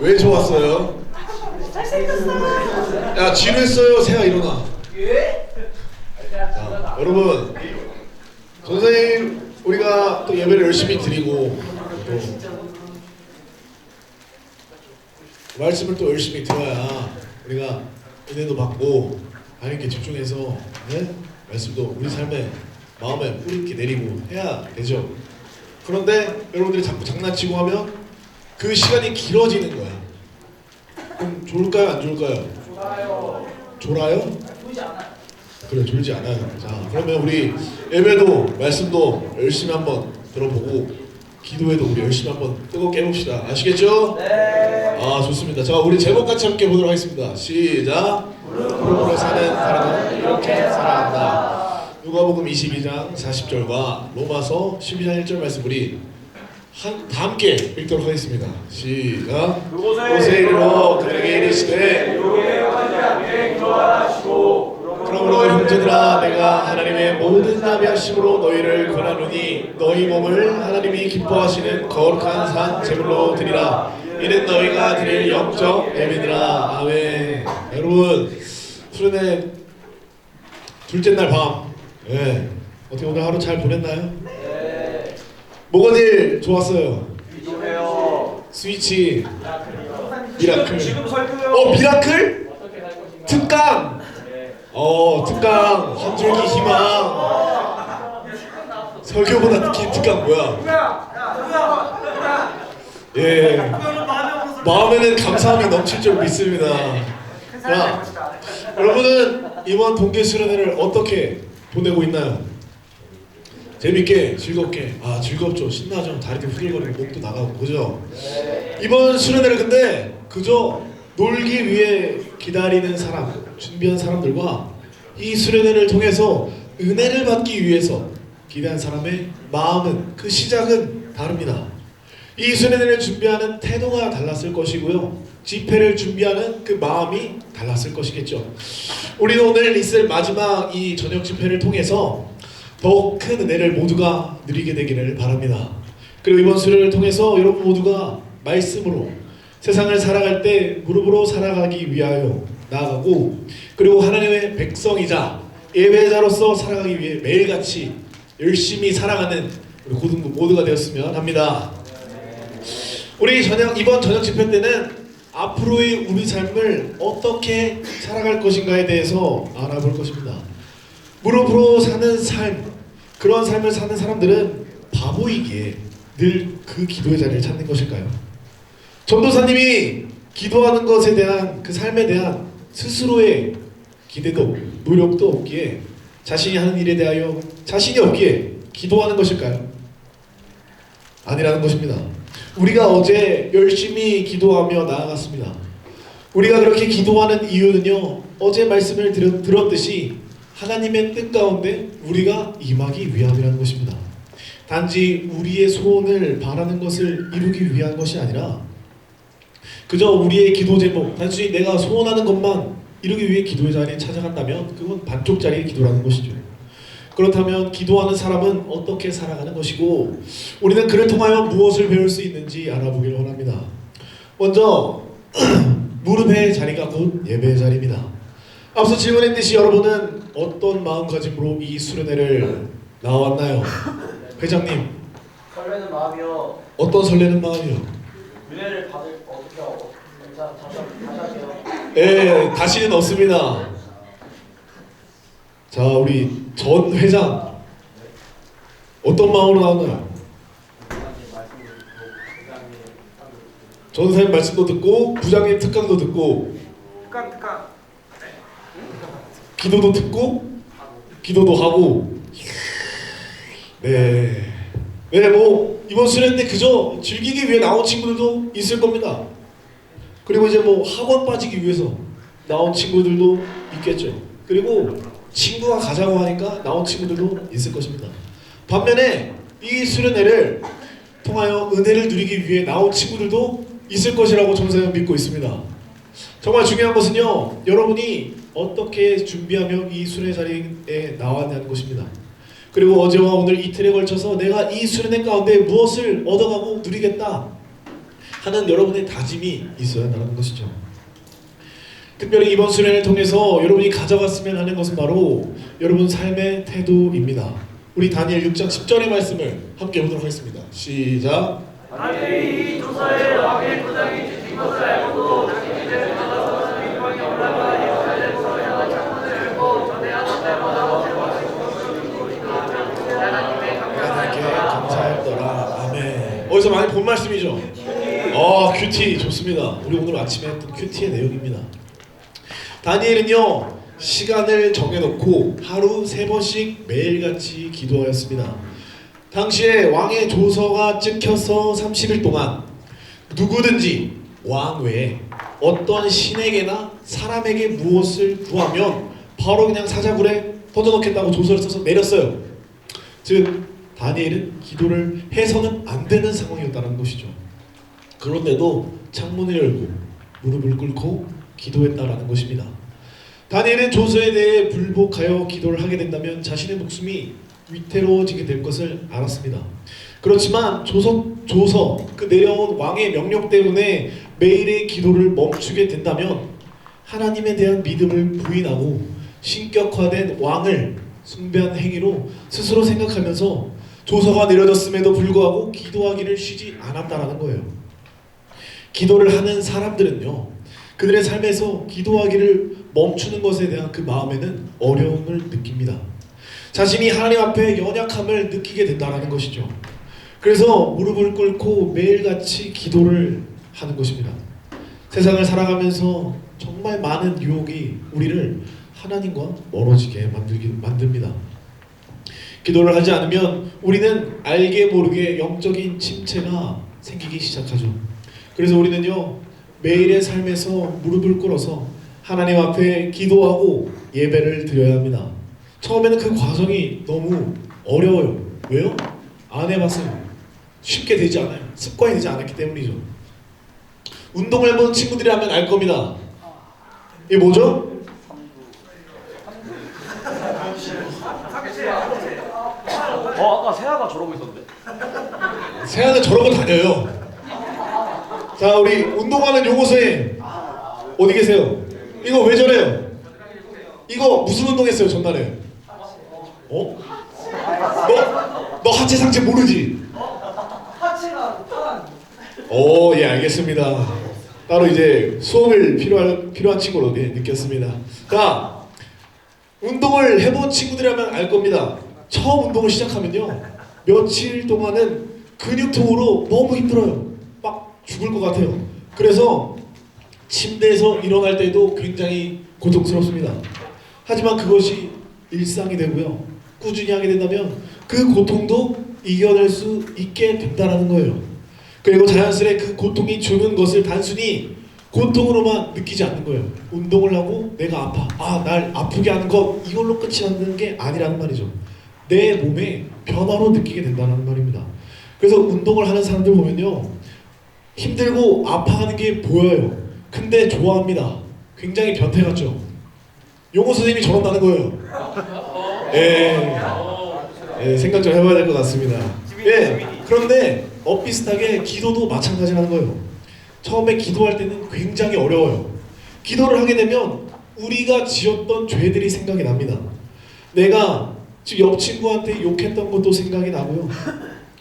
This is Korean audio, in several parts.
왜 좋았어요? 잘생겼어. 야, 지루했어요. 세아 일어나. 예? 자, 여러분, 선생님 우리가 또 예배를 열심히 드리고 또 말씀을 또 열심히 들어야 우리가 은혜도 받고 하나님께 집중해서 말씀도 우리 삶에 마음에 뿌리 있게 내리고 해야 되죠. 그런데 여러분들이 자꾸 장난치고 하면 그 시간이 길어지는 거야. 그럼 좋을까요? 안 좋을까요? 좋아요. 졸아요? 보이지 않아요. 그래, 졸지 않아요. 자, 그러면 우리 예배도 말씀도 열심히 한번 들어보고 기도회도 우리 열심히 한번 뜨겁게 해봅시다. 아시겠죠? 네. 아, 좋습니다. 자, 우리 제목 같이 함께 보도록 하겠습니다. 시작. 무릎으로 사는 사람은 이렇게 살아간다. 누가복음 22장 40절과 로마서 12장 1절 말씀 우리 다 함께 읽도록 하겠습니다. 시작. 그곳에 이르러 그에게 이르시되 그러므로 형제들아 내가 하나님의 모든 나비하심으로 너희를 권하노니 너희 몸을 하나님이 기뻐하시는 거룩한 산 제물로 드리라. 이는 너희가 드릴 영적 예배니라. 아멘. 여러분, 수련회 둘째 날 밤, 어떻게 오늘 하루 잘 보냈나요? 네. 뭐가 제일 좋았어요? 기도해요. 스위치, 미라클. 지금 설교요. 미라클? 특강. 특강. 한 줄기 희망. 설교보다 특히 특강 뭐야? 예. 마음에는 감사함이 넘칠 줄 믿습니다. 자, 여러분은 이번 동계 수련회를 어떻게 보내고 있나요? 재밌게, 즐겁게. 아, 즐겁죠. 신나죠. 다리도 후들거리고 목도 나가고, 그죠? 이번 수련회를 근데 그저 놀기 위해 기다리는 사람, 준비한 사람들과 이 수련회를 통해서 은혜를 받기 위해서 기대한 사람의 마음은, 그 시작은 다릅니다. 이 수련회를 준비하는 태도가 달랐을 것이고요. 집회를 준비하는 그 마음이 달랐을 것이겠죠. 우리는 오늘 있을 마지막 이 저녁 집회를 통해서 더욱 큰 은혜를 모두가 누리게 되기를 바랍니다. 그리고 이번 수련회를 통해서 여러분 모두가 말씀으로 세상을 살아갈 때 무릎으로 살아가기 위하여 나아가고, 그리고 하나님의 백성이자 예배자로서 살아가기 위해 매일같이 열심히 살아가는 우리 고등부 모두가 되었으면 합니다. 우리 이번 저녁 집회 때는 앞으로의 우리 삶을 어떻게 살아갈 것인가에 대해서 알아볼 것입니다. 무릎으로 사는 삶, 그런 삶을 사는 사람들은 바보이기에 늘 그 기도의 자리를 찾는 것일까요? 전도사님이 기도하는 것에 대한, 그 삶에 대한 스스로의 기대도 노력도 없기에, 자신이 하는 일에 대하여 자신이 없기에 기도하는 것일까요? 아니라는 것입니다. 우리가 어제 열심히 기도하며 나아갔습니다. 우리가 그렇게 기도하는 이유는요, 어제 말씀을 들었듯이 하나님의 뜻 가운데 우리가 임하기 위함이라는 것입니다. 단지 우리의 소원을 바라는 것을 이루기 위한 것이 아니라 그저 우리의 기도 제목, 단순히 내가 소원하는 것만 이루기 위해 기도의 자리에 찾아간다면 그건 반쪽짜리의 기도라는 것이죠. 그렇다면 기도하는 사람은 어떻게 살아가는 것이고, 우리는 그를 통하여 무엇을 배울 수 있는지 알아보기를 원합니다. 먼저 무릎의 자리가 곧 예배의 자리입니다. 앞서 질문했듯이 여러분은 어떤 마음가짐으로 이 수련회를 나왔나요? 회장님, 설레는 마음이요. 어떤 설레는 마음이요? 은혜를 받을 어떻게 하고 다시 할게요. 예, 다시는 없습니다. 자, 우리 전 회장 어떤 마음으로 나왔나요? 전사님 말씀도 듣고 부장님 특강도 듣고 특강. 기도도 듣고 기도도 하고, 뭐 이번 수련 때 그저 즐기기 위해 나온 친구들도 있을 겁니다. 그리고 이제 뭐 학원 빠지기 위해서 나온 친구들도 있겠죠. 그리고 친구가 가자고 하니까 나온 친구들도 있을 것입니다. 반면에 이 수련회를 통하여 은혜를 누리기 위해 나온 친구들도 있을 것이라고 전사는 믿고 있습니다. 정말 중요한 것은요, 여러분이 어떻게 준비하며 이 수련회 자리에 나왔냐는 것입니다. 그리고 어제와 오늘 이틀에 걸쳐서 내가 이 수련회 가운데 무엇을 얻어가고 누리겠다, 하는 여러분의 다짐이 있어야 한다는 것이죠. 특별히 이번 수련을 통해서 여러분이 가져갔으면 하는 것은 바로 여러분 삶의 태도입니다. 우리 다니엘 6장 10절의 말씀을 함께 보도록 하겠습니다. 시작. 다니엘이 조사에 왕의 부장이 지킨 것을 알고도 자기들 받아서 민방에 올라가 예루살렘으로 향한 창문을 열고 전해하던 때마다 하나님의 하나님께 감사했더라. 아멘. 어디서 많이 본 말씀이죠? 큐티 좋습니다. 우리 오늘 아침에 했던 큐티의 내용입니다. 다니엘은요 시간을 정해놓고 하루 3번씩 매일같이 기도하였습니다. 당시에 왕의 조서가 찍혀서 30일 동안 누구든지 왕 외에 어떤 신에게나 사람에게 무엇을 구하면 바로 그냥 사자굴에 던져놓겠다고 조서를 써서 내렸어요. 즉 다니엘은 기도를 해서는 안 되는 상황이었다는 것이죠. 그런데도 창문을 열고 무릎을 꿇고 기도했다라는 것입니다. 다니엘은 조서에 대해 불복하여 기도를 하게 된다면 자신의 목숨이 위태로워지게 될 것을 알았습니다. 그렇지만 조서 그 내려온 왕의 명령 때문에 매일의 기도를 멈추게 된다면 하나님에 대한 믿음을 부인하고 신격화된 왕을 숭배한 행위로 스스로 생각하면서 조서가 내려졌음에도 불구하고 기도하기를 쉬지 않았다라는 거예요. 기도를 하는 사람들은요 그들의 삶에서 기도하기를 멈추는 것에 대한 그 마음에는 어려움을 느낍니다. 자신이 하나님 앞에 연약함을 느끼게 된다는 것이죠. 그래서 무릎을 꿇고 매일같이 기도를 하는 것입니다. 세상을 살아가면서 정말 많은 유혹이 우리를 하나님과 멀어지게 만듭니다. 기도를 하지 않으면 우리는 알게 모르게 영적인 침체가 생기기 시작하죠. 그래서 우리는요 매일의 삶에서 무릎을 꿇어서 하나님 앞에 기도하고 예배를 드려야 합니다. 처음에는 그 과정이 너무 어려워요. 왜요? 안 해봤어요. 쉽게 되지 않아요. 습관이 되지 않았기 때문이죠. 운동을 해본 친구들이라면 알 겁니다. 이게 뭐죠? 아까 세아가 저러고 있었는데? 세아는 저러고 다녀요. 자 우리 운동하는 요고수에 어디 계세요? 이거 왜 저래요? 이거 무슨 운동했어요 전날에? 너 하체 상체 모르지? 하체가 탄. 예 알겠습니다. 따로 이제 수업을 필요한 친구로 느꼈습니다. 자 운동을 해본 친구들이라면 알 겁니다. 처음 운동을 시작하면요 며칠 동안은 근육통으로 너무 힘들어요. 막 죽을 것 같아요. 그래서 침대에서 일어날 때도 굉장히 고통스럽습니다. 하지만 그것이 일상이 되고요 꾸준히 하게 된다면 그 고통도 이겨낼 수 있게 된다는 거예요. 그리고 자연스레 그 고통이 주는 것을 단순히 고통으로만 느끼지 않는 거예요. 운동을 하고 내가 아파 날 아프게 하는 것 이걸로 끝이 나는 게 아니라는 말이죠. 내 몸에 변화로 느끼게 된다는 말입니다. 그래서 운동을 하는 사람들 보면요 힘들고 아파하는 게 보여요. 근데 좋아합니다. 굉장히 변태 같죠? 용호 선생님이 저런다는 거예요. 생각 좀 해봐야 될 것 같습니다. 그런데 비슷하게 기도도 마찬가지라는 거예요. 처음에 기도할 때는 굉장히 어려워요. 기도를 하게 되면 우리가 지었던 죄들이 생각이 납니다. 내가 지금 옆 친구한테 욕했던 것도 생각이 나고요.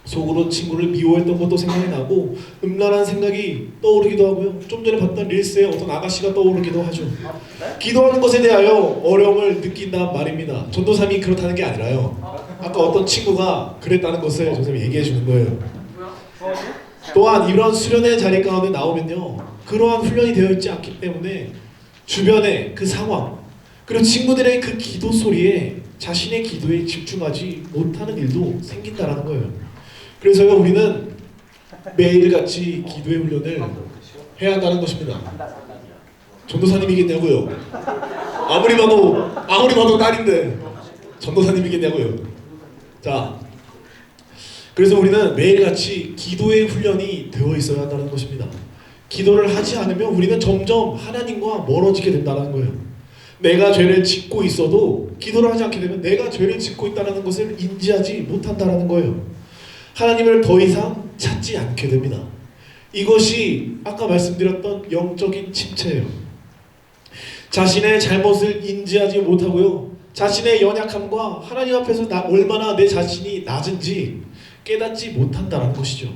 속으로 친구를 미워했던 것도 생각이 나고 음란한 생각이 떠오르기도 하고요. 좀 전에 봤던 릴스에 어떤 아가씨가 떠오르기도 하죠. 기도하는 것에 대하여 어려움을 느낀단 말입니다. 전도사님이 그렇다는 게 아니라요. 아까 어떤 친구가 그랬다는 것을 전도사님이 얘기해 주는 거예요. 또한 이런 수련의 자리 가운데 나오면요 그러한 훈련이 되어 있지 않기 때문에 주변의 그 상황 그리고 친구들의 그 기도 소리에 자신의 기도에 집중하지 못하는 일도 생긴다라는 거예요. 그래서요 우리는 매일같이 기도의 훈련을 해야 한다는 것입니다. 전도사님이겠냐고요? 아무리 봐도 딸인데 전도사님이겠냐고요? 자, 그래서 우리는 매일같이 기도의 훈련이 되어 있어야 한다는 것입니다. 기도를 하지 않으면 우리는 점점 하나님과 멀어지게 된다는 거예요. 내가 죄를 짓고 있어도 기도를 하지 않게 되면 내가 죄를 짓고 있다는 것을 인지하지 못한다는 거예요. 하나님을 더 이상 찾지 않게 됩니다. 이것이 아까 말씀드렸던 영적인 침체예요. 자신의 잘못을 인지하지 못하고요, 자신의 연약함과 하나님 앞에서 얼마나 내 자신이 낮은지 깨닫지 못한다는 것이죠.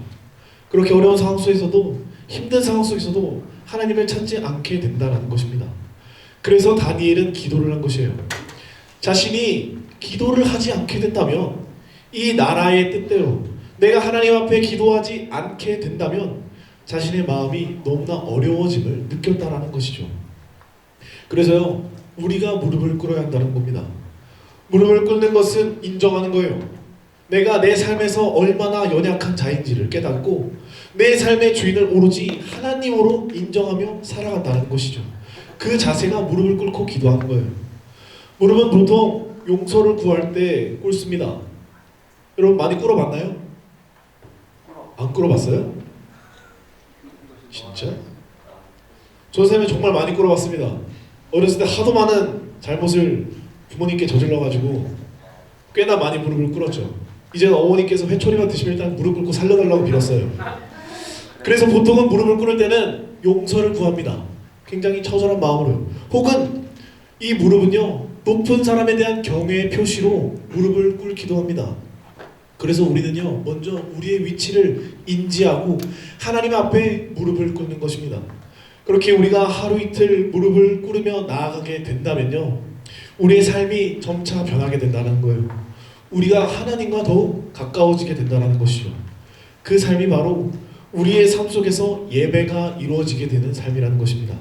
그렇게 어려운 상황 속에서도, 힘든 상황 속에서도 하나님을 찾지 않게 된다는 것입니다. 그래서 다니엘은 기도를 한 것이에요. 자신이 기도를 하지 않게 된다면, 이 나라의 뜻대로 내가 하나님 앞에 기도하지 않게 된다면 자신의 마음이 너무나 어려워짐을 느꼈다라는 것이죠. 그래서요, 우리가 무릎을 꿇어야 한다는 겁니다. 무릎을 꿇는 것은 인정하는 거예요. 내가 내 삶에서 얼마나 연약한 자인지를 깨닫고 내 삶의 주인을 오로지 하나님으로 인정하며 살아간다는 것이죠. 그 자세가 무릎을 꿇고 기도하는 거예요. 무릎은 보통 용서를 구할 때 꿇습니다. 여러분 많이 꿇어봤나요? 안 꿇어봤어요? 진짜? 저 선생님은 정말 많이 꿇어봤습니다. 어렸을 때 하도 많은 잘못을 부모님께 저질러가지고 꽤나 많이 무릎을 꿇었죠. 이제는 어머니께서 회초리만 드시면 일단 무릎 꿇고 살려달라고 빌었어요. 그래서 보통은 무릎을 꿇을 때는 용서를 구합니다. 굉장히 처절한 마음으로요. 혹은 이 무릎은요, 높은 사람에 대한 경외의 표시로 무릎을 꿇기도 합니다. 그래서 우리는요, 먼저 우리의 위치를 인지하고 하나님 앞에 무릎을 꿇는 것입니다. 그렇게 우리가 하루 이틀 무릎을 꿇으며 나아가게 된다면요, 우리의 삶이 점차 변하게 된다는 거예요. 우리가 하나님과 더욱 가까워지게 된다는 것이죠. 그 삶이 바로 우리의 삶 속에서 예배가 이루어지게 되는 삶이라는 것입니다.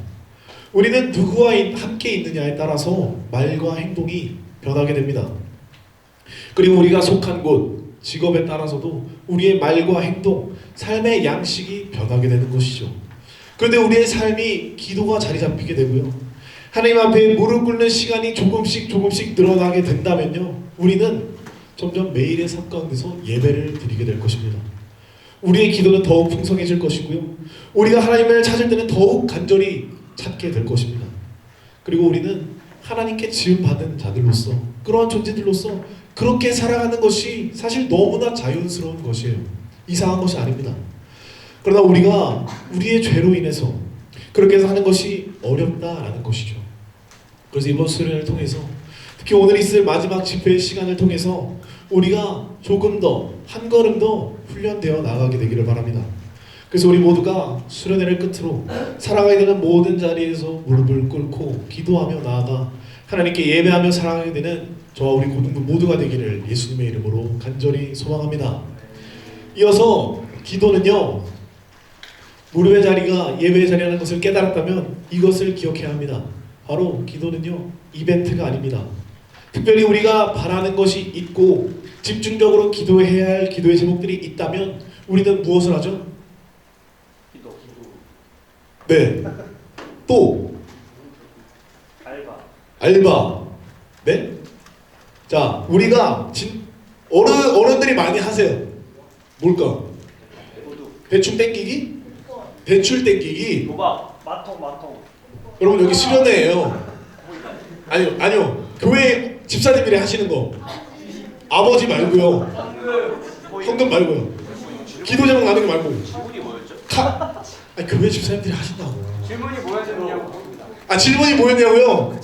우리는 누구와 함께 있느냐에 따라서 말과 행동이 변하게 됩니다. 그리고 우리가 속한 곳, 직업에 따라서도 우리의 말과 행동, 삶의 양식이 변하게 되는 것이죠. 그런데 우리의 삶이 기도가 자리 잡히게 되고요, 하나님 앞에 무릎 꿇는 시간이 조금씩 늘어나게 된다면요, 우리는 점점 매일의 삶 가운데서 예배를 드리게 될 것입니다. 우리의 기도는 더욱 풍성해질 것이고요, 우리가 하나님을 찾을 때는 더욱 간절히 찾게 될 것입니다. 그리고 우리는 하나님께 지음받은 자들로서, 그러한 존재들로서 그렇게 살아가는 것이 사실 너무나 자연스러운 것이에요. 이상한 것이 아닙니다. 그러나 우리가 우리의 죄로 인해서 그렇게 해서 하는 것이 어렵다라는 것이죠. 그래서 이번 수련을 통해서, 특히 오늘 있을 마지막 집회의 시간을 통해서 우리가 조금 더, 한 걸음 더 훈련되어 나가게 되기를 바랍니다. 그래서 우리 모두가 수련회를 끝으로 살아가야 되는 모든 자리에서 무릎을 꿇고 기도하며 나아가 하나님께 예배하며 살아가게 되는 저와 우리 고등부 모두가 되기를 예수님의 이름으로 간절히 소망합니다. 이어서 기도는요, 무릎의 자리가 예배의 자리라는 것을 깨달았다면 이것을 기억해야 합니다. 바로 기도는요, 이벤트가 아닙니다. 특별히 우리가 바라는 것이 있고 집중적으로 기도해야 할 기도의 제목들이 있다면 우리는 무엇을 하죠? 네. 또 알바. 네? 자, 우리가 어른들이 많이 하세요. 뭘까? 대충 땡기기? 대출 땡기기? 마통. 여러분 여기 수련회예요. 아니요. 교회 집사님들이 하시는 거. 아버지 말고요. 헌금 말고요. 기도 제목 나누기 말고. 질문이 뭐였죠? 아니, 교회 집사님들이 하신다고. 질문이 뭐였냐고. 질문이 뭐였냐고요?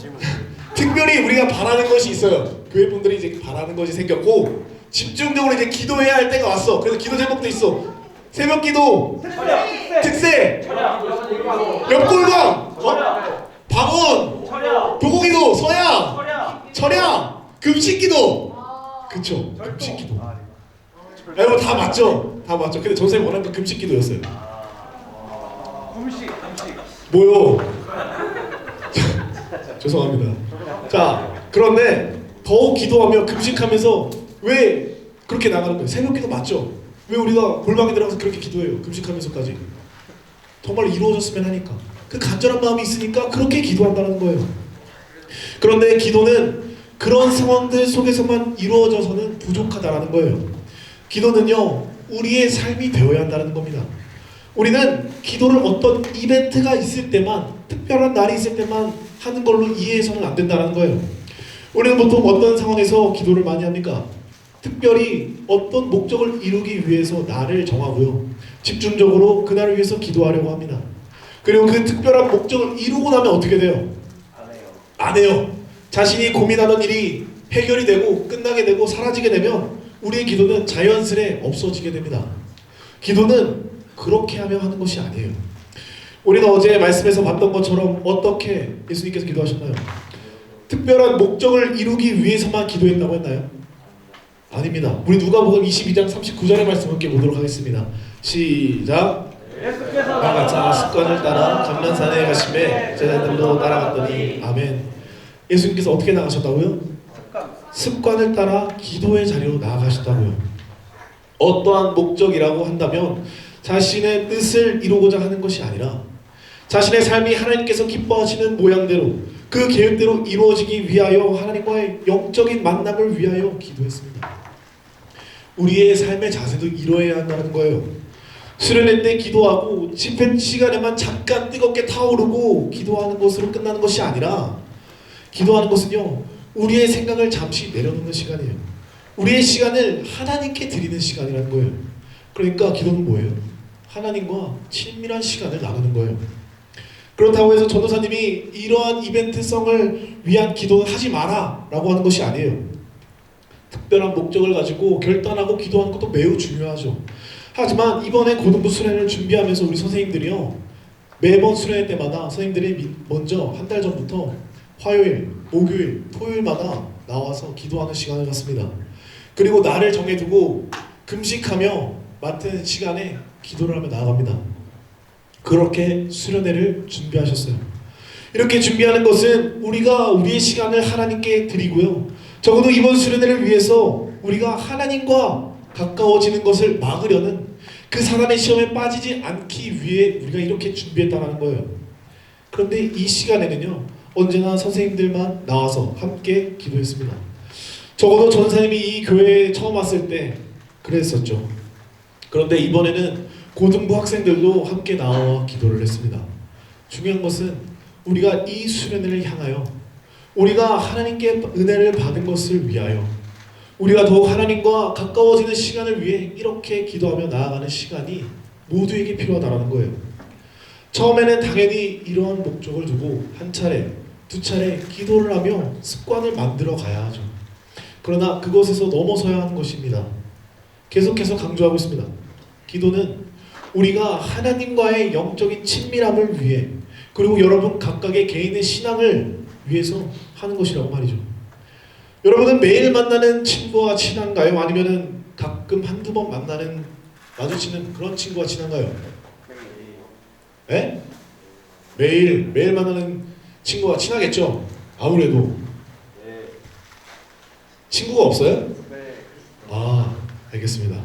특별히 우리가 바라는 것이 있어요. 교회 분들이 이제 바라는 것이 생겼고 집중적으로 이제 기도해야 할 때가 왔어. 그래서 기도 제목도 있어. 새벽 기도, 특세, 옆골방, 방언, 도곡기도, 서야, 철야, 금식기도. 그쵸? 금식기도. 여러분 다 맞죠? 다 맞죠? 근데 전생에 원하는 건 금식기도였어요. 금식. 뭐요? 죄송합니다. 자, 그런데 더욱 기도하며 금식하면서 왜 그렇게 나가는 거예요? 새벽 기도 맞죠? 왜 우리가 골방에 들어가서 그렇게 기도해요? 금식하면서까지. 정말 이루어졌으면 하니까. 그 간절한 마음이 있으니까 그렇게 기도한다는 거예요. 그런데 기도는 그런 상황들 속에서만 이루어져서는 부족하다는 거예요. 기도는요, 우리의 삶이 되어야 한다는 겁니다. 우리는 기도를 어떤 이벤트가 있을 때만, 특별한 날이 있을 때만 하는 걸로 이해해서는 안 된다는 거예요. 우리는 보통 어떤 상황에서 기도를 많이 합니까? 특별히 어떤 목적을 이루기 위해서 날을 정하고요. 집중적으로 그날을 위해서 기도하려고 합니다. 그리고 그 특별한 목적을 이루고 나면 어떻게 돼요? 안 해요. 자신이 고민하던 일이 해결이 되고 끝나게 되고 사라지게 되면 우리의 기도는 자연스레 없어지게 됩니다. 기도는 그렇게 하며 하는 것이 아니에요. 우리는 어제 말씀에서 봤던 것처럼 어떻게 예수님께서 기도하셨나요? 특별한 목적을 이루기 위해서만 기도했다고 했나요? 아닙니다. 우리 누가복음 22장 39절의 말씀 함께 보도록 하겠습니다. 시작. 나같이 습관을 따라 감난산에 가심에 제자들도 따라갔더니 아멘. 예수님께서 어떻게 나가셨다고요? 습관을 따라 기도의 자리로 나아가셨다고요. 어떠한 목적이라고 한다면 자신의 뜻을 이루고자 하는 것이 아니라 자신의 삶이 하나님께서 기뻐하시는 모양대로 그 계획대로 이루어지기 위하여 하나님과의 영적인 만남을 위하여 기도했습니다. 우리의 삶의 자세도 이루어야 한다는 거예요. 수련회 때 기도하고 집회 시간에만 잠깐 뜨겁게 타오르고 기도하는 것으로 끝나는 것이 아니라 기도하는 것은요, 우리의 생각을 잠시 내려놓는 시간이에요. 우리의 시간을 하나님께 드리는 시간이라는 거예요. 그러니까 기도는 뭐예요? 하나님과 친밀한 시간을 나누는 거예요. 그렇다고 해서 전도사님이 이러한 이벤트성을 위한 기도는 하지 마라 라고 하는 것이 아니에요. 특별한 목적을 가지고 결단하고 기도하는 것도 매우 중요하죠. 하지만 이번에 고등부 수련회를 준비하면서 우리 선생님들이요, 매번 수련회 때마다 선생님들이 먼저 한 달 전부터 화요일, 목요일, 토요일마다 나와서 기도하는 시간을 갖습니다. 그리고 날을 정해두고 금식하며 맡은 시간에 기도를 하며 나아갑니다. 그렇게 수련회를 준비하셨어요. 이렇게 준비하는 것은 우리가 우리의 시간을 하나님께 드리고요, 적어도 이번 수련회를 위해서 우리가 하나님과 가까워지는 것을 막으려는 그 사단의 시험에 빠지지 않기 위해 우리가 이렇게 준비했다는 거예요. 그런데 이 시간에는요, 언제나 선생님들만 나와서 함께 기도했습니다. 적어도 전사님이 이 교회에 처음 왔을 때 그랬었죠. 그런데 이번에는 고등부 학생들도 함께 나와 기도를 했습니다. 중요한 것은 우리가 이 수련회를 향하여 우리가 하나님께 은혜를 받은 것을 위하여 우리가 더욱 하나님과 가까워지는 시간을 위해 이렇게 기도하며 나아가는 시간이 모두에게 필요하다는 거예요. 처음에는 당연히 이러한 목적을 두고 한 차례, 두 차례 기도를 하며 습관을 만들어 가야 하죠. 그러나 그것에서 넘어서야 하는 것입니다. 계속해서 강조하고 있습니다. 기도는 우리가 하나님과의 영적인 친밀함을 위해, 그리고 여러분 각각의 개인의 신앙을 위해서 하는 것이라고 말이죠. 여러분은 매일 만나는 친구와 친한가요? 아니면은 가끔 한두 번 마주치는 그런 친구와 친한가요? 네? 매일 만나는 친구와 친하겠죠? 아무래도. 친구가 없어요? 아, 알겠습니다.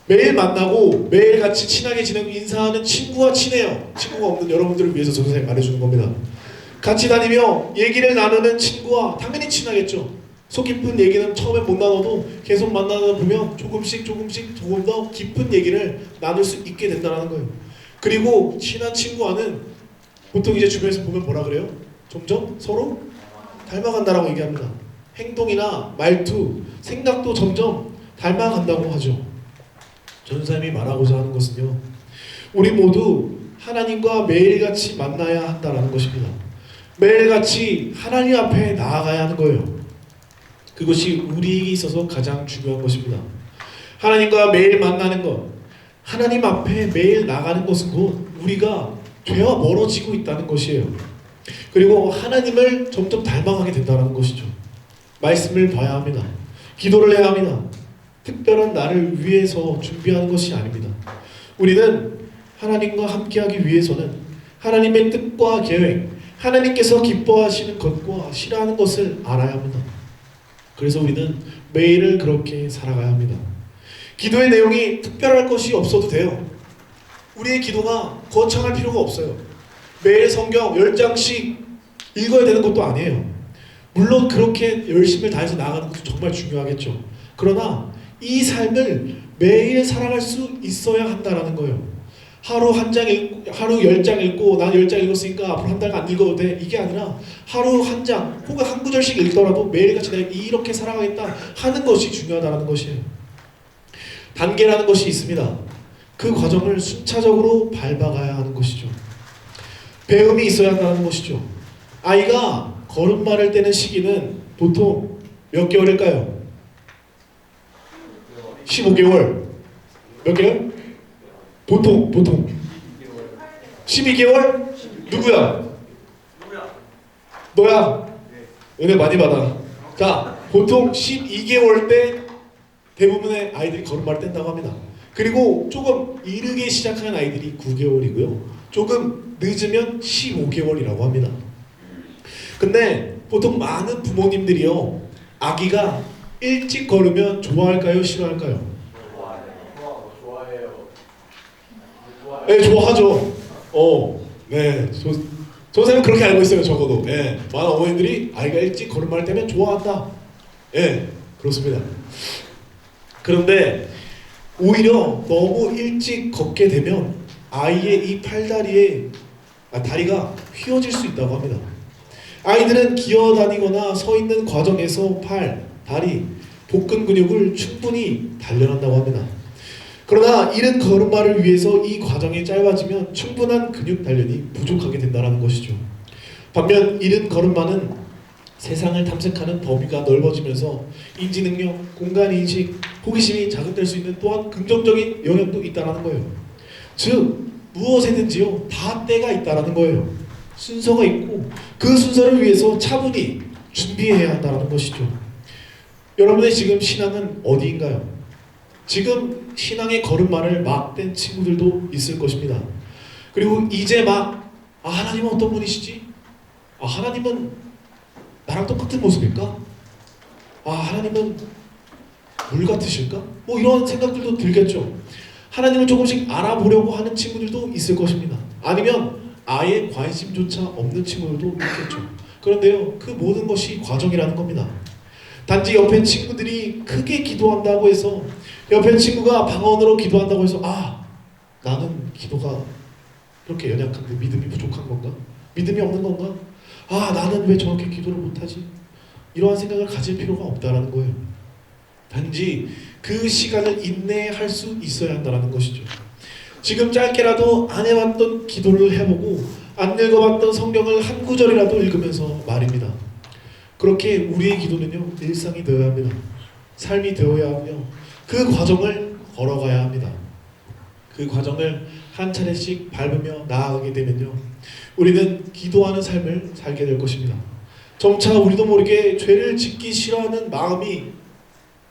매일 만나고 매일 같이 친하게 지내고 인사하는 친구와 친해요. 친구가 없는 여러분들을 위해서 전도사님 말해주는 겁니다. 같이 다니며 얘기를 나누는 친구와 당연히 친하겠죠. 속 깊은 얘기는 처음에 못 나눠도 계속 만나다 보면 조금씩 조금 더 깊은 얘기를 나눌 수 있게 된다는 거예요. 그리고 친한 친구와는 보통 이제 주변에서 보면 뭐라 그래요? 점점 서로 닮아간다라고 얘기합니다. 행동이나 말투, 생각도 점점 닮아간다고 하죠. 전사님이 말하고자 하는 것은요, 우리 모두 하나님과 매일같이 만나야 한다는 것입니다. 매일같이 하나님 앞에 나아가야 하는 거예요. 그것이 우리에게 있어서 가장 중요한 것입니다. 하나님과 매일 만나는 것, 하나님 앞에 매일 나가는 것은 곧 우리가 죄와 멀어지고 있다는 것이에요. 그리고 하나님을 점점 닮아가게 된다는 것이죠. 말씀을 봐야 합니다. 기도를 해야 합니다. 특별한 날을 위해서 준비하는 것이 아닙니다. 우리는 하나님과 함께하기 위해서는 하나님의 뜻과 계획, 하나님께서 기뻐하시는 것과 싫어하는 것을 알아야 합니다. 그래서 우리는 매일을 그렇게 살아가야 합니다. 기도의 내용이 특별할 것이 없어도 돼요. 우리의 기도가 거창할 필요가 없어요. 매일 성경 10장씩 읽어야 되는 것도 아니에요. 물론 그렇게 열심히 다해서 나아가는 것도 정말 중요하겠죠. 그러나 이 삶을 매일 살아갈 수 있어야 한다는 거예요. 하루 한 장 읽고, 하루 10장 읽고 난 10장 읽었으니까 앞으로 한 달간 안 읽어도 돼. 이게 아니라 하루 한 장 혹은 한 구절씩 읽더라도 매일같이 내가 이렇게 살아가겠다 하는 것이 중요하다는 것이에요. 단계라는 것이 있습니다. 그 과정을 순차적으로 밟아가야 하는 것이죠. 배움이 있어야 한다는 것이죠. 아이가 걸음마를 떼는 시기는 보통 몇 개월일까요? 15개월. 몇 개월? 보통 12개월? 누구야? 너야? 은혜 많이 받아. 자, 보통 12개월 때 대부분의 아이들이 걸음마를 뗀다고 합니다. 그리고 조금 이르게 시작하는 아이들이 9개월이고요. 조금 늦으면 15개월이라고 합니다. 근데 보통 많은 부모님들이요, 아기가 일찍 걸으면 좋아할까요? 싫어할까요? 좋아해요. 네, 좋아하죠. 네, 선생님은 그렇게 알고 있어요. 적어도. 네, 많은 어머님들이 아이가 일찍 걸음마를 떼면 좋아한다. 네, 그렇습니다. 그런데 오히려 너무 일찍 걷게 되면 아이의 이 팔다리에 다리가 휘어질 수 있다고 합니다. 아이들은 기어다니거나 서 있는 과정에서 팔, 다리, 복근 근육을 충분히 단련한다고 합니다. 그러나 이른 걸음마를 위해서 이 과정이 짧아지면 충분한 근육 단련이 부족하게 된다는 것이죠. 반면 이른 걸음마는 세상을 탐색하는 범위가 넓어지면서 인지능력, 공간인식, 호기심이 자극될 수 있는 또한 긍정적인 영향도 있다는 거예요. 즉 무엇에든지요 다 때가 있다는 거예요. 순서가 있고 그 순서를 위해서 차분히 준비해야 한다는 것이죠. 여러분의 지금 신앙은 어디인가요? 지금 신앙의 걸음마를 막 뗀 친구들도 있을 것입니다. 그리고 이제 막 하나님은 어떤 분이시지? 하나님은 나랑 똑같은 모습일까? 하나님은 물 같으실까? 뭐 이런 생각들도 들겠죠. 하나님을 조금씩 알아보려고 하는 친구들도 있을 것입니다. 아니면 아예 관심조차 없는 친구들도 있겠죠. 그런데요, 그 모든 것이 과정이라는 겁니다. 단지 옆에 친구들이 크게 기도한다고 해서, 옆에 친구가 방언으로 기도한다고 해서 나는 기도가 그렇게 연약한데 믿음이 부족한 건가? 믿음이 없는 건가? 나는 왜 저렇게 기도를 못하지? 이러한 생각을 가질 필요가 없다는 거예요. 단지 그 시간을 인내할 수 있어야 한다는 것이죠. 지금 짧게라도 안 해봤던 기도를 해보고 안 읽어봤던 성경을 한 구절이라도 읽으면서 말입니다. 그렇게 우리의 기도는요 일상이 되어야 합니다. 삶이 되어야 하며 그 과정을 걸어가야 합니다. 그 과정을 한 차례씩 밟으며 나아가게 되면요 우리는 기도하는 삶을 살게 될 것입니다. 점차 우리도 모르게 죄를 짓기 싫어하는 마음이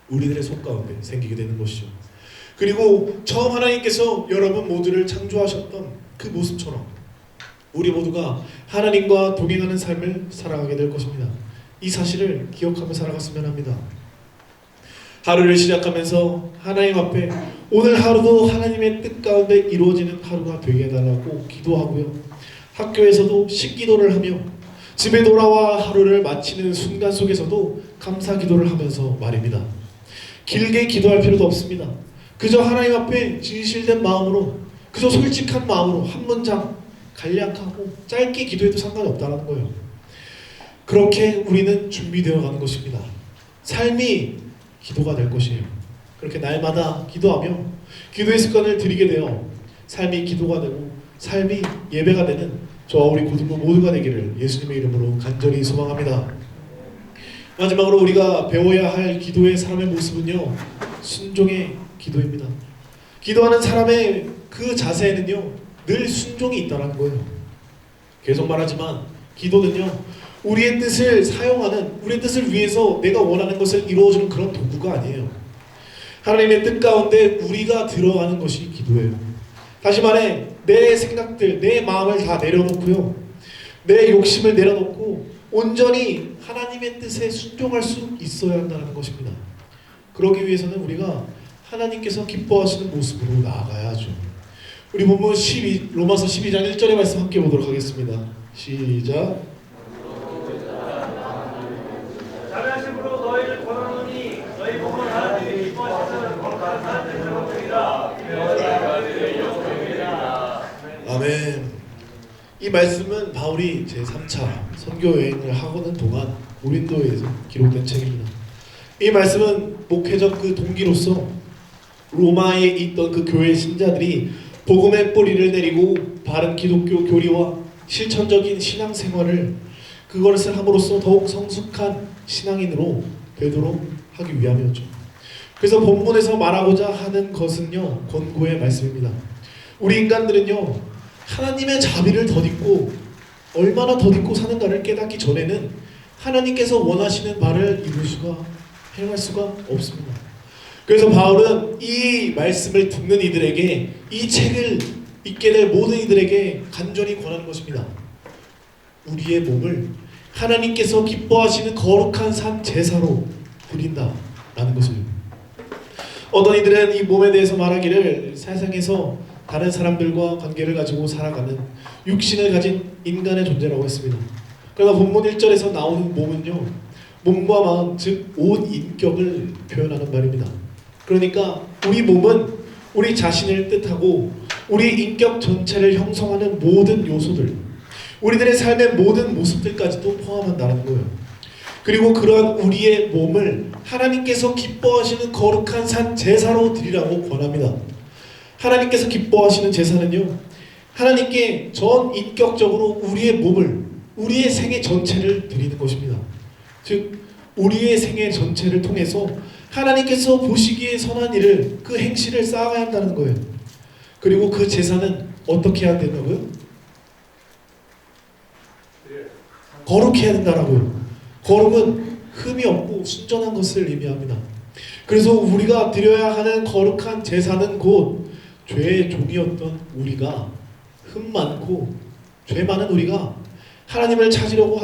우리들의 속 가운데 생기게 되는 것이죠. 그리고 처음 하나님께서 여러분 모두를 창조하셨던 그 모습처럼 우리 모두가 하나님과 동행하는 삶을 살아가게 될 것입니다. 이 사실을 기억하며 살아갔으면 합니다. 하루를 시작하면서 하나님 앞에 오늘 하루도 하나님의 뜻 가운데 이루어지는 하루가 되게 해달라고 기도하고요. 학교에서도 식기도를 하며 집에 돌아와 하루를 마치는 순간 속에서도 감사 기도를 하면서 말입니다. 길게 기도할 필요도 없습니다. 그저 하나님 앞에 진실된 마음으로, 그저 솔직한 마음으로 한 문장 간략하고 짧게 기도해도 상관이 없다는 거예요. 그렇게 우리는 준비되어 가는 것입니다. 삶이 기도가 될 것이에요. 그렇게 날마다 기도하며 기도의 습관을 들이게 되어 삶이 기도가 되고 삶이 예배가 되는 저와 우리 고등부 모두가 되기를 예수님의 이름으로 간절히 소망합니다. 마지막으로 우리가 배워야 할 기도의 사람의 모습은요 순종의 기도입니다. 기도하는 사람의 그 자세에는요 늘 순종이 있다는 거예요. 계속 말하지만 기도는요 우리의 뜻을 사용하는, 우리의 뜻을 위해서 내가 원하는 것을 이루어주는 그런 도구가 아니에요. 하나님의 뜻 가운데 우리가 들어가는 것이 기도예요. 다시 말해 내 생각들, 내 마음을 다 내려놓고요 내 욕심을 내려놓고 온전히 하나님의 뜻에 순종할 수 있어야 한다는 것입니다. 그러기 위해서는 우리가 하나님께서 기뻐하시는 모습으로 나아가야 하죠. 우리 본문 로마서 12장 1절의 말씀 함께 보도록 하겠습니다. 시작. 자비하심으로 너희를 권하노니 너희 몸은 하나님이 기뻐하시는 거룩한 사람들의 제목이라. 이 말씀은 바울이 제3차 선교 여행을 하고는 동안 고린도에서 기록된 책입니다. 이 말씀은 목회적 그 동기로서 로마에 있던 그 교회 신자들이 복음의 뿌리를 내리고 바른 기독교 교리와 실천적인 신앙생활을 그것을 함으로써 더욱 성숙한 신앙인으로 되도록 하기 위함이었죠. 그래서 본문에서 말하고자 하는 것은요, 권고의 말씀입니다. 우리 인간들은요, 하나님의 자비를 덧입고 얼마나 덧입고 사는가를 깨닫기 전에는 하나님께서 원하시는 바를 이룰 수가, 행할 수가 없습니다. 그래서 바울은 이 말씀을 듣는 이들에게, 이 책을 읽게 될 모든 이들에게 간절히 권하는 것입니다. 우리의 몸을 하나님께서 기뻐하시는 거룩한 산 제사로 드린다라는 것을. 어떤 이들은 이 몸에 대해서 말하기를 세상에서 다른 사람들과 관계를 가지고 살아가는 육신을 가진 인간의 존재라고 했습니다. 그러나 본문 1절에서 나오는 몸은요, 몸과 마음, 즉 온 인격을 표현하는 말입니다. 그러니까 우리 몸은 우리 자신을 뜻하고 우리 인격 전체를 형성하는 모든 요소들, 우리들의 삶의 모든 모습들까지도 포함한다는 거예요. 그리고 그러한 우리의 몸을 하나님께서 기뻐하시는 거룩한 산 제사로 드리라고 권합니다. 하나님께서 기뻐하시는 제사는요, 하나님께 전 인격적으로 우리의 몸을, 우리의 생애 전체를 드리는 것입니다. 즉 우리의 생애 전체를 통해서 하나님께서 보시기에 선한 일을, 그 행실을 쌓아야 한다는 거예요. 그리고 그 제사는 어떻게 해야 되냐고요? 거룩해야 된다라고요. 거룩은 흠이 없고 순전한 것을 의미합니다. 그래서 우리가 드려야 하는 거룩한 제사는 곧 죄의 종이었던 우리가, 흠 많고 죄 많은 우리가, 하나님을 찾으려고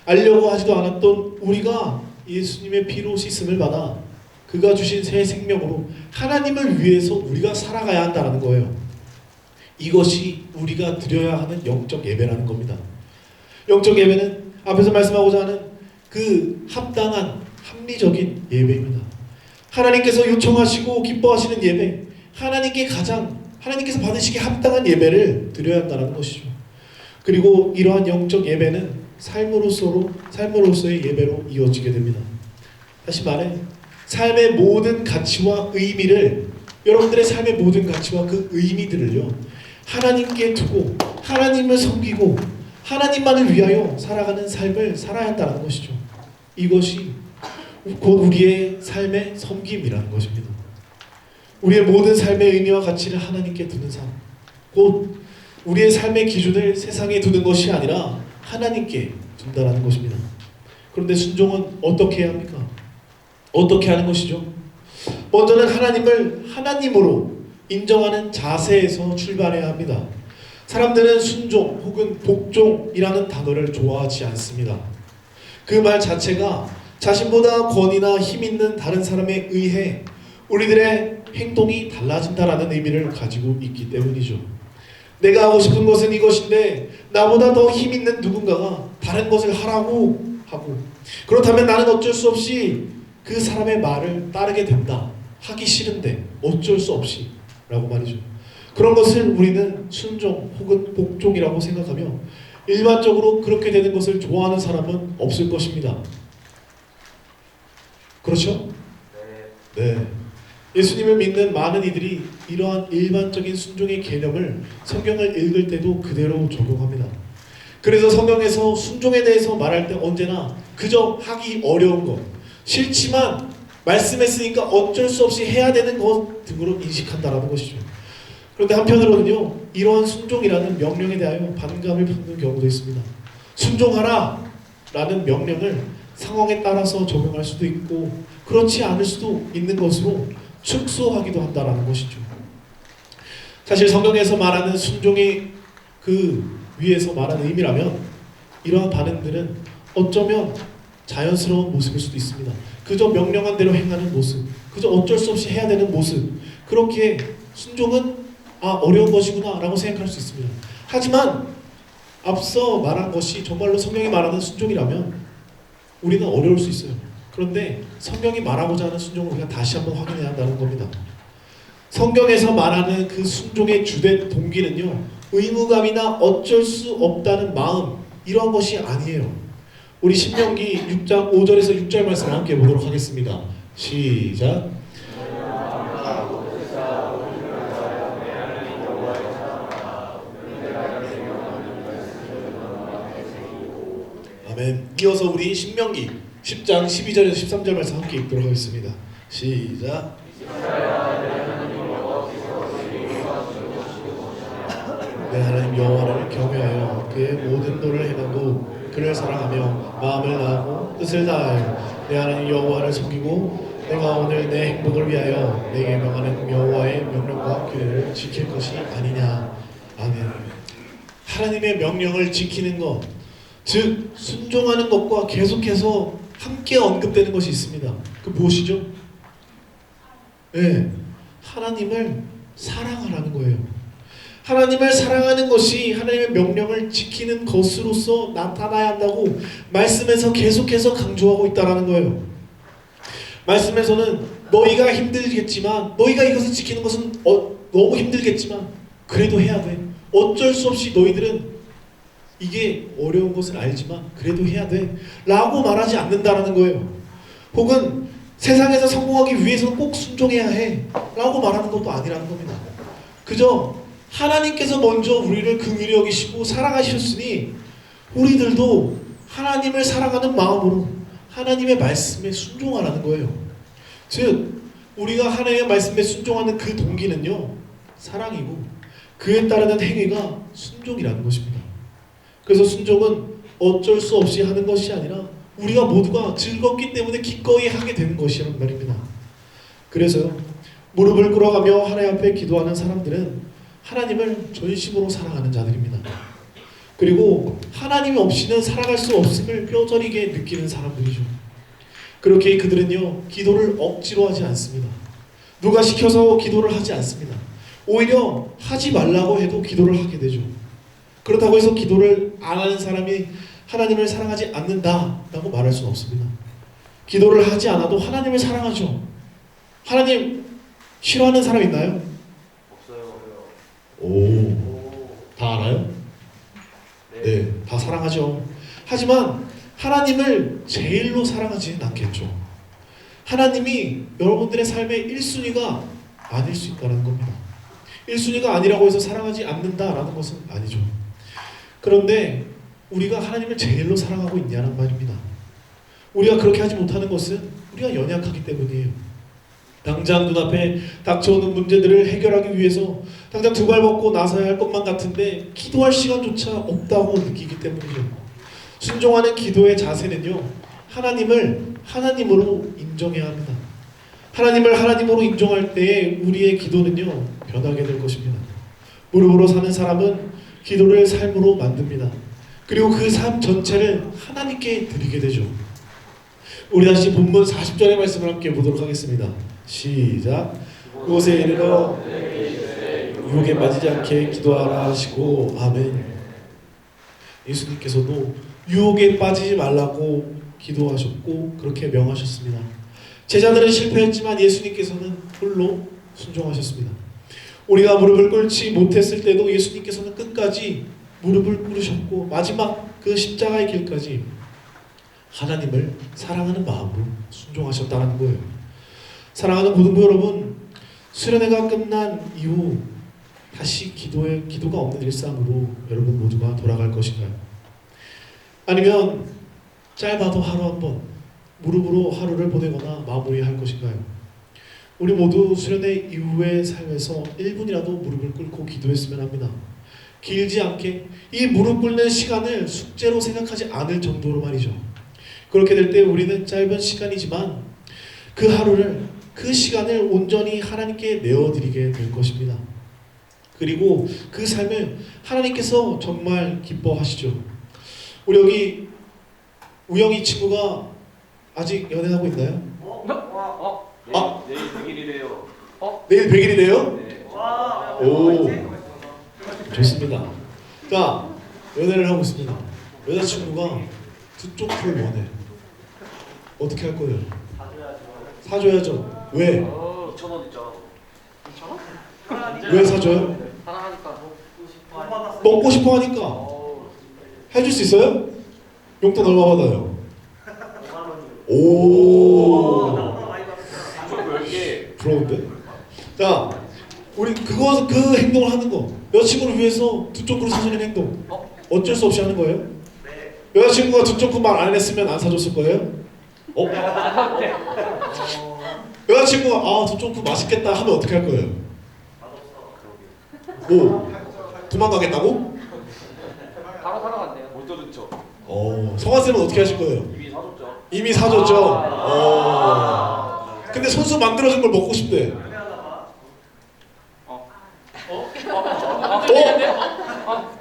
알려고 하지도 않았던 우리가 예수님의 피로 씻음을 받아 그가 주신 새 생명으로 하나님을 위해서 우리가 살아가야 한다는 거예요. 이것이 우리가 드려야 하는 영적 예배라는 겁니다. 영적 예배는 앞에서 말씀하고자 하는 그 합당한 합리적인 예배입니다. 하나님께서 요청하시고 기뻐하시는 예배, 하나님께서 받으시기에 합당한 예배를 드려야 한다는 것이죠. 그리고 이러한 영적 예배는 삶으로서의 예배로 이어지게 됩니다. 다시 말해, 삶의 모든 가치와 의미를, 여러분들의 삶의 모든 가치와 그 의미들을요, 하나님께 두고 하나님을 섬기고 하나님만을 위하여 살아가는 삶을 살아야 한다는 것이죠. 이것이 곧 우리의 삶의 섬김이라는 것입니다. 우리의 모든 삶의 의미와 가치를 하나님께 두는 삶, 곧 우리의 삶의 기준을 세상에 두는 것이 아니라 하나님께 둔다라는 것입니다. 그런데 순종은 어떻게 해야 합니까? 어떻게 하는 것이죠? 먼저는 하나님을 하나님으로 인정하는 자세에서 출발해야 합니다. 사람들은 순종 혹은 복종이라는 단어를 좋아하지 않습니다. 그 말 자체가 자신보다 권위나 힘 있는 다른 사람에 의해 우리들의 행동이 달라진다라는 의미를 가지고 있기 때문이죠. 내가 하고 싶은 것은 이것인데 나보다 더 힘 있는 누군가가 다른 것을 하라고 하고, 그렇다면 나는 어쩔 수 없이 그 사람의 말을 따르게 된다. 하기 싫은데 어쩔 수 없이 라고 말이죠. 그런 것을 우리는 순종 혹은 복종이라고 생각하며 일반적으로 그렇게 되는 것을 좋아하는 사람은 없을 것입니다. 그렇죠? 네. 예수님을 믿는 많은 이들이 이러한 일반적인 순종의 개념을 성경을 읽을 때도 그대로 적용합니다. 그래서 성경에서 순종에 대해서 말할 때 언제나 그저 하기 어려운 것, 싫지만 말씀했으니까 어쩔 수 없이 해야 되는 것 등으로 인식한다라는 것이죠. 그런데 한편으로는요, 이러한 순종이라는 명령에 대하여 반감을 품는 경우도 있습니다. 순종하라 라는 명령을 상황에 따라서 적용할 수도 있고 그렇지 않을 수도 있는 것으로 축소하기도 한다라는 것이죠. 사실 성경에서 말하는 순종이 그 위에서 말하는 의미라면 이러한 반응들은 어쩌면 자연스러운 모습일 수도 있습니다. 그저 명령한 대로 행하는 모습, 그저 어쩔 수 없이 해야 되는 모습, 그렇게 순종은 어려운 것이구나 라고 생각할 수 있습니다. 하지만 앞서 말한 것이 정말로 성경이 말하는 순종이라면 우리는 어려울 수 있어요. 그런데 성경이 말하고자 하는 순종을 우리가 다시 한번 확인해야 한다는 겁니다. 성경에서 말하는 그 순종의 주된 동기는요, 의무감이나 어쩔 수 없다는 마음, 이런 것이 아니에요. 우리 신명기 6장 5절에서 6절 말씀을 함께 보도록 하겠습니다. 시작. 아멘. 이어서 우리 신명기 10장 12절에서 13절 말씀 함께 읽도록 하겠습니다. 시작. 내 하나님 여호와를 경외하여 그의 모든 도를 행하고 그를 사랑하며 마음을 다하고 뜻을 다하여 내 하나님 여호와를 섬기고 내가 오늘 내 행복을 위하여 내게 명하는 여호와의 명령과 규례를 지킬 것이 아니냐. 아멘. 하나님의 명령을 지키는 것, 즉 순종하는 것과 계속해서 함께 언급되는 것이 있습니다. 그 무엇이죠? 네, 하나님을 사랑하라는 거예요. 하나님을 사랑하는 것이 하나님의 명령을 지키는 것으로서 나타나야 한다고 말씀에서 계속해서 강조하고 있다는 거예요. 말씀에서는 너희가 힘들겠지만, 너희가 이것을 지키는 것은 너무 힘들겠지만 그래도 해야 돼. 어쩔 수 없이 너희들은 이게 어려운 것을 알지만 그래도 해야 돼 라고 말하지 않는다라는 거예요. 혹은 세상에서 성공하기 위해서는 꼭 순종해야 해 라고 말하는 것도 아니라는 겁니다. 그저 하나님께서 먼저 우리를 긍휼히 여기시고 사랑하셨으니 우리들도 하나님을 사랑하는 마음으로 하나님의 말씀에 순종하라는 거예요. 즉 우리가 하나님의 말씀에 순종하는 그 동기는요, 사랑이고 그에 따르는 행위가 순종이라는 것입니다. 그래서 순종은 어쩔 수 없이 하는 것이 아니라 우리가 모두가 즐겁기 때문에 기꺼이 하게 되는 것이란 말입니다. 그래서요, 무릎을 꿇어가며 하나님 앞에 기도하는 사람들은 하나님을 전심으로 사랑하는 자들입니다. 그리고 하나님이 없이는 살아갈 수 없음을 뼈저리게 느끼는 사람들이죠. 그렇게 그들은요, 기도를 억지로 하지 않습니다. 누가 시켜서 기도를 하지 않습니다. 오히려 하지 말라고 해도 기도를 하게 되죠. 그렇다고 해서 기도를 안 하는 사람이 하나님을 사랑하지 않는다라고 말할 수는 없습니다. 기도를 하지 않아도 하나님을 사랑하죠. 하나님 싫어하는 사람 있나요? 없어요. 오, 다 알아요? 네, 다 사랑하죠. 하지만 하나님을 제일로 사랑하지는 않겠죠. 하나님이 여러분들의 삶의 1순위가 아닐 수 있다는 겁니다. 1순위가 아니라고 해서 사랑하지 않는다라는 것은 아니죠. 그런데 우리가 하나님을 제일로 사랑하고 있냐는 말입니다. 우리가 그렇게 하지 못하는 것은 우리가 연약하기 때문이에요. 당장 눈앞에 닥쳐오는 문제들을 해결하기 위해서 당장 두 발 벗고 나서야 할 것만 같은데 기도할 시간조차 없다고 느끼기 때문이죠. 순종하는 기도의 자세는요, 하나님을 하나님으로 인정해야 합니다. 하나님을 하나님으로 인정할 때에 우리의 기도는요, 변하게 될 것입니다. 무릎으로 사는 사람은 기도를 삶으로 만듭니다. 그리고 그 삶 전체를 하나님께 드리게 되죠. 우리 다시 본문 40절의 말씀을 함께 보도록 하겠습니다. 시작. 그곳에 이르러 유혹에 빠지지 않게 기도하라 하시고, 아멘. 예수님께서도 유혹에 빠지지 말라고 기도하셨고 그렇게 명하셨습니다. 제자들은 실패했지만 예수님께서는 홀로 순종하셨습니다. 우리가 무릎을 꿇지 못했을 때도 예수님께서는 끝까지 무릎을 꿇으셨고 마지막 그 십자가의 길까지 하나님을 사랑하는 마음으로 순종하셨다는 거예요. 사랑하는 고등부 여러분, 수련회가 끝난 이후 다시 기도가 없는 일상으로 여러분 모두가 돌아갈 것인가요? 아니면 짧아도 하루 한 번 무릎으로 하루를 보내거나 마무리할 것인가요? 우리 모두 수련회 이후의 삶에서 1분이라도 무릎을 꿇고 기도했으면 합니다. 길지 않게 이 무릎 꿇는 시간을 숙제로 생각하지 않을 정도로 말이죠. 그렇게 될 때 우리는 짧은 시간이지만 그 하루를, 그 시간을 온전히 하나님께 내어드리게 될 것입니다. 그리고 그 삶을 하나님께서 정말 기뻐하시죠. 우리 여기 우영이 친구가 아직 연애하고 있나요? 내일 100일이래요. 내일 100일이래요? 네. 오, 좋습니다. 자, 연애를 하고 있습니다. 여자친구가 두 쪽을 원해. 어떻게 할 거예요? 사줘야죠. 왜? 2,000원 있잖아. 왜 사줘요? 사랑하니까. 먹고 싶어 하니까 해줄 수 있어요? 용돈 얼마 받아요? 5만 원이요. 오. 부러운데? 자, 우리 그 행동을 하는 거. 여자친구를 위해서 두 쪽으로 사주는 행동. 어쩔 수 없이 하는 거예요? 여자친구가 두 쪽구 말 안 했으면 안 사줬을 거예요? 여자친구가 두 쪽구 맛있겠다 하면 어떻게 할 거예요? 뭐? 도망가겠다고? 바로 사러 간대요. 못 들었죠. 성환쌤은 어떻게 하실 거예요? 이미 사줬죠. 이미 사줬죠? 근데 손수 만들어준 걸 먹고 싶대.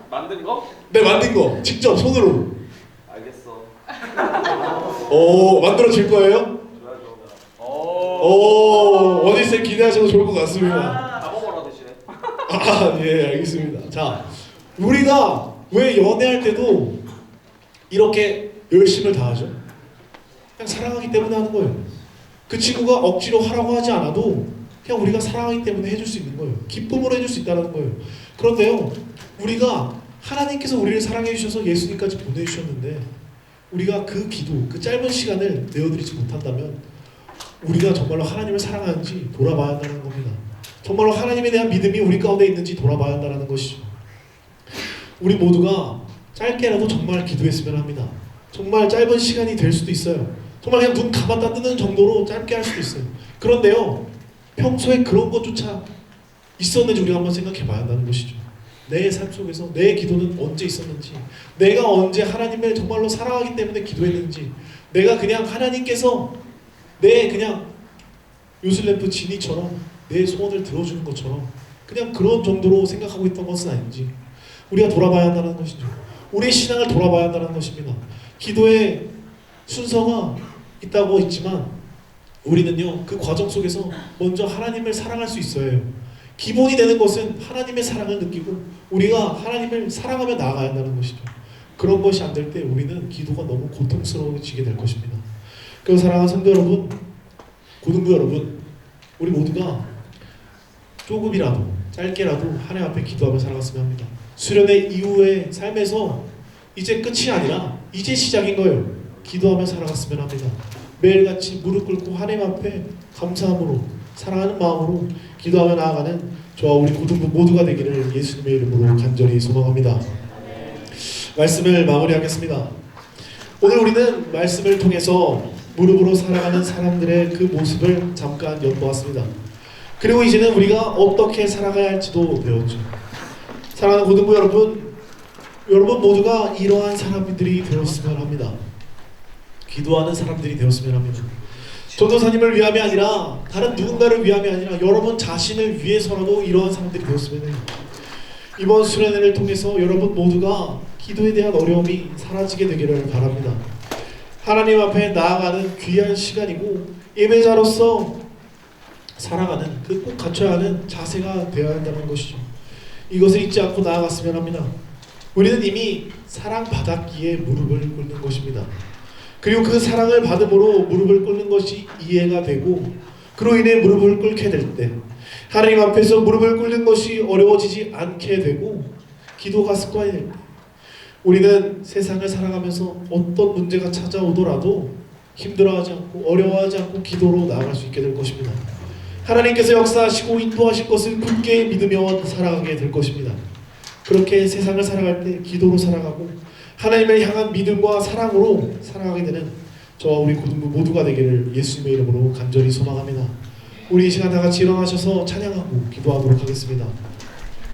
만든 거? 네, 만든 거 직접 손으로. 알겠어. 만들어 줄 거예요? 줘야죠. 원희쌤 기대하셔도 좋을 것 같습니다. 다 먹어라 대신에. 예, 알겠습니다. 자, 우리가 왜 연애할 때도 이렇게 열심을 다하죠? 그냥 사랑하기 때문에 하는 거예요. 그 친구가 억지로 하라고 하지 않아도 그냥 우리가 사랑하기 때문에 해줄 수 있는 거예요. 기쁨으로 해줄 수 있다는 거예요. 그런데요, 우리가 하나님께서 우리를 사랑해 주셔서 예수님까지 보내주셨는데 우리가 그 기도, 그 짧은 시간을 내어드리지 못한다면 우리가 정말로 하나님을 사랑하는지 돌아봐야 한다는 겁니다. 정말로 하나님에 대한 믿음이 우리 가운데 있는지 돌아봐야 한다는 것이죠. 우리 모두가 짧게라도 정말 기도했으면 합니다. 정말 짧은 시간이 될 수도 있어요. 정말 그냥 눈 감았다 뜨는 정도로 짧게 할 수도 있어요. 그런데요, 평소에 그런 것조차 있었는지 우리가 한번 생각해 봐야 한다는 것이죠. 내 삶 속에서 내 기도는 언제 있었는지, 내가 언제 하나님을 정말로 사랑하기 때문에 기도했는지, 내가 그냥 하나님께서 내 그냥 요술램프 지니처럼 내 소원을 들어주는 것처럼 그냥 그런 정도로 생각하고 있던 것은 아닌지 우리가 돌아봐야 한다는 것이죠. 우리의 신앙을 돌아봐야 한다는 것입니다. 기도의 순서가 있다고 했지만 우리는요, 그 과정 속에서 먼저 하나님을 사랑할 수 있어야 해요. 기본이 되는 것은 하나님의 사랑을 느끼고 우리가 하나님을 사랑하며 나아가야 한다는 것이죠. 그런 것이 안 될 때 우리는 기도가 너무 고통스러워지게 될 것입니다. 그래서 사랑하는 성도 여러분, 고등부 여러분, 우리 모두가 조금이라도 짧게라도 하나님 앞에 기도하며 살아갔으면 합니다. 수련회 이후의 삶에서 이제 끝이 아니라 이제 시작인 거예요. 기도하며 살아갔으면 합니다. 매일같이 무릎 꿇고 하나님 앞에 감사함으로 사랑하는 마음으로 기도하며 나아가는 저와 우리 고등부 모두가 되기를 예수님의 이름으로 간절히 소망합니다. 말씀을 마무리하겠습니다. 오늘 우리는 말씀을 통해서 무릎으로 살아가는 사람들의 그 모습을 잠깐 엿보았습니다. 그리고 이제는 우리가 어떻게 살아가야 할지도 배웠죠. 사랑하는 고등부 여러분, 여러분 모두가 이러한 사람들이 되었으면 합니다. 기도하는 사람들이 되었으면 합니다. 전도사님을 위함이 아니라 다른 누군가를 위함이 아니라 여러분 자신을 위해서라도 이러한 사람들이 되었으면 해요. 이번 수련회를 통해서 여러분 모두가 기도에 대한 어려움이 사라지게 되기를 바랍니다. 하나님 앞에 나아가는 귀한 시간이고 예배자로서 살아가는 그 꼭 갖춰야 하는 자세가 되어야 한다는 것이죠. 이것을 잊지 않고 나아갔으면 합니다. 우리는 이미 사랑받았기에 무릎을 꿇는 것입니다. 그리고 그 사랑을 받음으로 무릎을 꿇는 것이 이해가 되고 그로 인해 무릎을 꿇게 될 때 하나님 앞에서 무릎을 꿇는 것이 어려워지지 않게 되고 기도가 습관이 될 때 우리는 세상을 살아가면서 어떤 문제가 찾아오더라도 힘들어하지 않고 어려워하지 않고 기도로 나아갈 수 있게 될 것입니다. 하나님께서 역사하시고 인도하실 것을 굳게 믿으며 살아가게 될 것입니다. 그렇게 세상을 살아갈 때 기도로 살아가고 하나님을 향한 믿음과 사랑으로 살아가게 되는 저와 우리 고등부 모두가 되기를 예수님의 이름으로 간절히 소망합니다. 우리 이 시간 다 같이 일어나셔서 찬양하고 기도하도록 하겠습니다.